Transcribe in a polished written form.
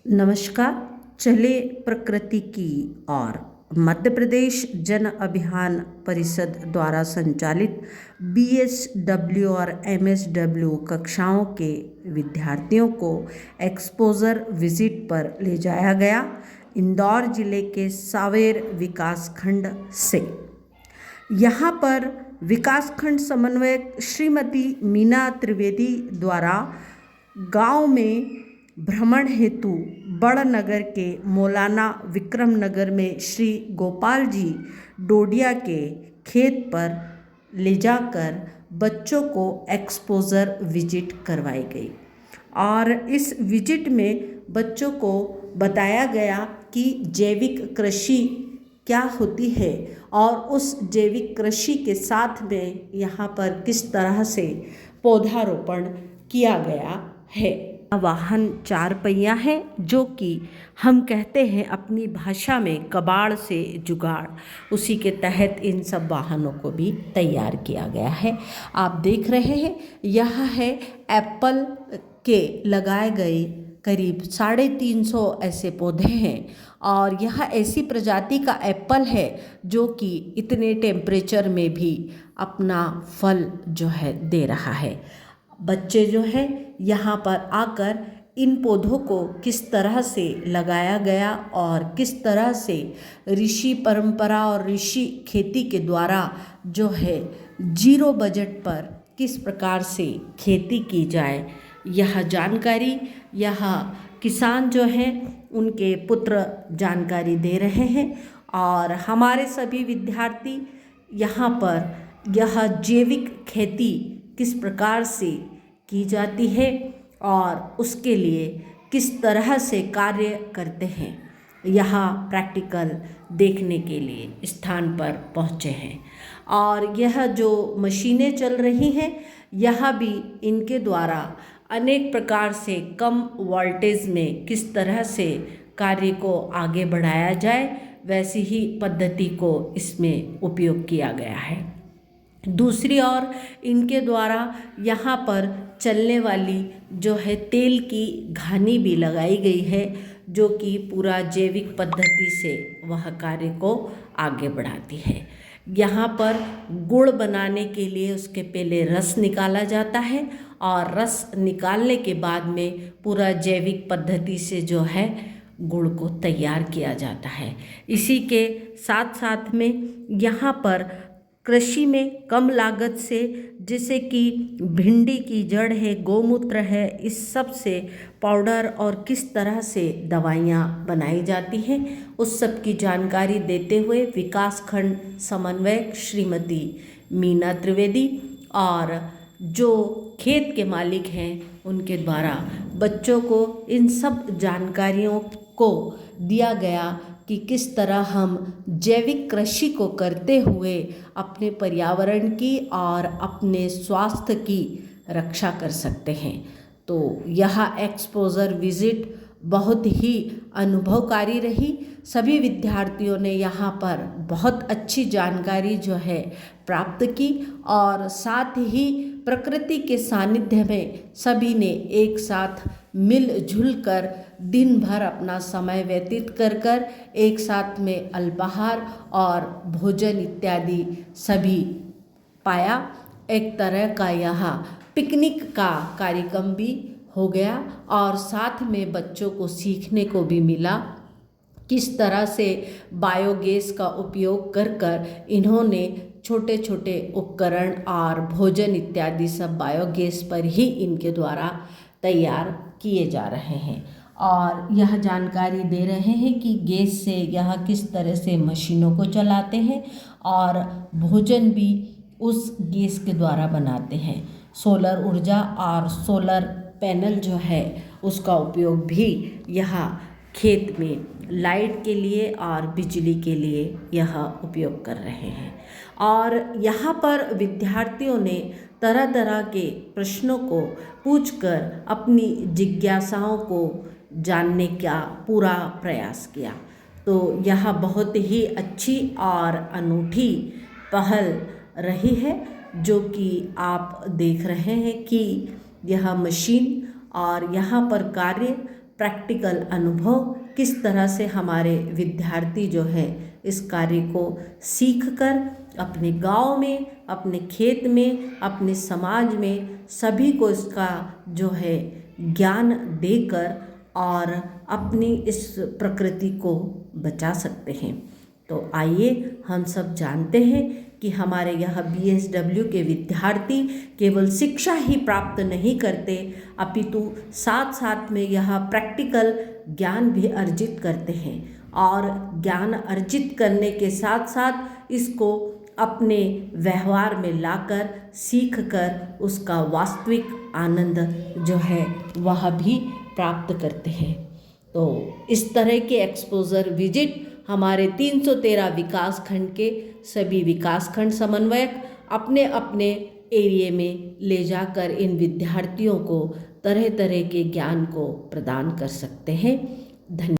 नमस्कार। चले प्रकृति की ओर मध्य प्रदेश जन अभियान परिषद द्वारा संचालित बीएसडब्ल्यू और एमएसडब्ल्यू कक्षाओं के विद्यार्थियों को एक्सपोजर विजिट पर ले जाया गया। इंदौर जिले के सावेर विकासखंड से यहाँ पर विकासखंड समन्वयक श्रीमती मीना त्रिवेदी द्वारा गांव में भ्रमण हेतु बड़नगर के मौलाना विक्रम नगर में श्री गोपाल जी डोडिया के खेत पर ले जाकर बच्चों को एक्सपोजर विजिट करवाई गई और इस विजिट में बच्चों को बताया गया कि जैविक कृषि क्या होती है और उस जैविक कृषि के साथ में यहाँ पर किस तरह से पौधारोपण किया गया है। वाहन 4 पहिया है जो कि हम कहते हैं अपनी भाषा में कबाड़ से जुगाड़, उसी के तहत इन सब वाहनों को भी तैयार किया गया है। आप देख रहे हैं यह है एप्पल के लगाए गए करीब 350 ऐसे पौधे हैं और यह ऐसी प्रजाति का एप्पल है जो कि इतने टेम्परेचर में भी अपना फल जो है दे रहा है। बच्चे जो है यहाँ पर आकर इन पौधों को किस तरह से लगाया गया और किस तरह से ऋषि परंपरा और ऋषि खेती के द्वारा जो है जीरो बजट पर किस प्रकार से खेती की जाए, यह जानकारी यह किसान जो हैं उनके पुत्र जानकारी दे रहे हैं और हमारे सभी विद्यार्थी यहाँ पर यह जैविक खेती किस प्रकार से की जाती है और उसके लिए किस तरह से कार्य करते हैं, यहाँ प्रैक्टिकल देखने के लिए स्थान पर पहुँचे हैं। और यह जो मशीनें चल रही हैं यह भी इनके द्वारा अनेक प्रकार से कम वोल्टेज में किस तरह से कार्य को आगे बढ़ाया जाए, वैसी ही पद्धति को इसमें उपयोग किया गया है। दूसरी ओर इनके द्वारा यहाँ पर चलने वाली जो है तेल की घानी भी लगाई गई है जो कि पूरा जैविक पद्धति से वह कार्य को आगे बढ़ाती है। यहाँ पर गुड़ बनाने के लिए उसके पहले रस निकाला जाता है और रस निकालने के बाद में पूरा जैविक पद्धति से जो है गुड़ को तैयार किया जाता है। इसी के साथ साथ में यहाँ पर कृषि में कम लागत से, जैसे कि भिंडी की जड़ है, गौमूत्र है, इस सब से पाउडर और किस तरह से दवाइयाँ बनाई जाती हैं उस सब की जानकारी देते हुए विकासखंड समन्वयक श्रीमती मीना त्रिवेदी और जो खेत के मालिक हैं उनके द्वारा बच्चों को इन सब जानकारियों को दिया गया कि किस तरह हम जैविक कृषि को करते हुए अपने पर्यावरण की और अपने स्वास्थ्य की रक्षा कर सकते हैं। तो यह एक्सपोजर विजिट बहुत ही अनुभवकारी रही। सभी विद्यार्थियों ने यहाँ पर बहुत अच्छी जानकारी जो है प्राप्त की और साथ ही प्रकृति के सानिध्य में सभी ने एक साथ मिलजुल कर दिन भर अपना समय व्यतीत कर एक साथ में अल्पाहार और भोजन इत्यादि सभी पाया। एक तरह का यहाँ पिकनिक का कार्यक्रम भी हो गया और साथ में बच्चों को सीखने को भी मिला किस तरह से बायोगैस का उपयोग कर इन्होंने छोटे छोटे उपकरण और भोजन इत्यादि सब बायोगैस पर ही इनके द्वारा तैयार किए जा रहे हैं और यह जानकारी दे रहे हैं कि गैस से यह किस तरह से मशीनों को चलाते हैं और भोजन भी उस गैस के द्वारा बनाते हैं। सोलर ऊर्जा और सोलर पैनल जो है उसका उपयोग भी यहाँ खेत में लाइट के लिए और बिजली के लिए यह उपयोग कर रहे हैं। और यहाँ पर विद्यार्थियों ने तरह तरह के प्रश्नों को पूछकर अपनी जिज्ञासाओं को जानने का पूरा प्रयास किया। तो यह बहुत ही अच्छी और अनूठी पहल रही है जो कि आप देख रहे हैं कि यह मशीन और यहाँ पर कार्य प्रैक्टिकल अनुभव किस तरह से हमारे विद्यार्थी जो है इस कार्य को सीखकर अपने गांव में, अपने खेत में, अपने समाज में सभी को इसका जो है ज्ञान देकर और अपनी इस प्रकृति को बचा सकते हैं। तो आइए हम सब जानते हैं कि हमारे यह BSW के विद्यार्थी केवल शिक्षा ही प्राप्त नहीं करते, अपितु साथ साथ में यह प्रैक्टिकल ज्ञान भी अर्जित करते हैं और ज्ञान अर्जित करने के साथ साथ इसको अपने व्यवहार में लाकर सीख कर उसका वास्तविक आनंद जो है वह भी प्राप्त करते हैं। तो इस तरह के एक्सपोजर विजिट हमारे 313 विकास खंड के सभी विकास खंड समन्वयक अपने अपने एरिया में ले जाकर इन विद्यार्थियों को तरह तरह के ज्ञान को प्रदान कर सकते हैं। धन्यवाद।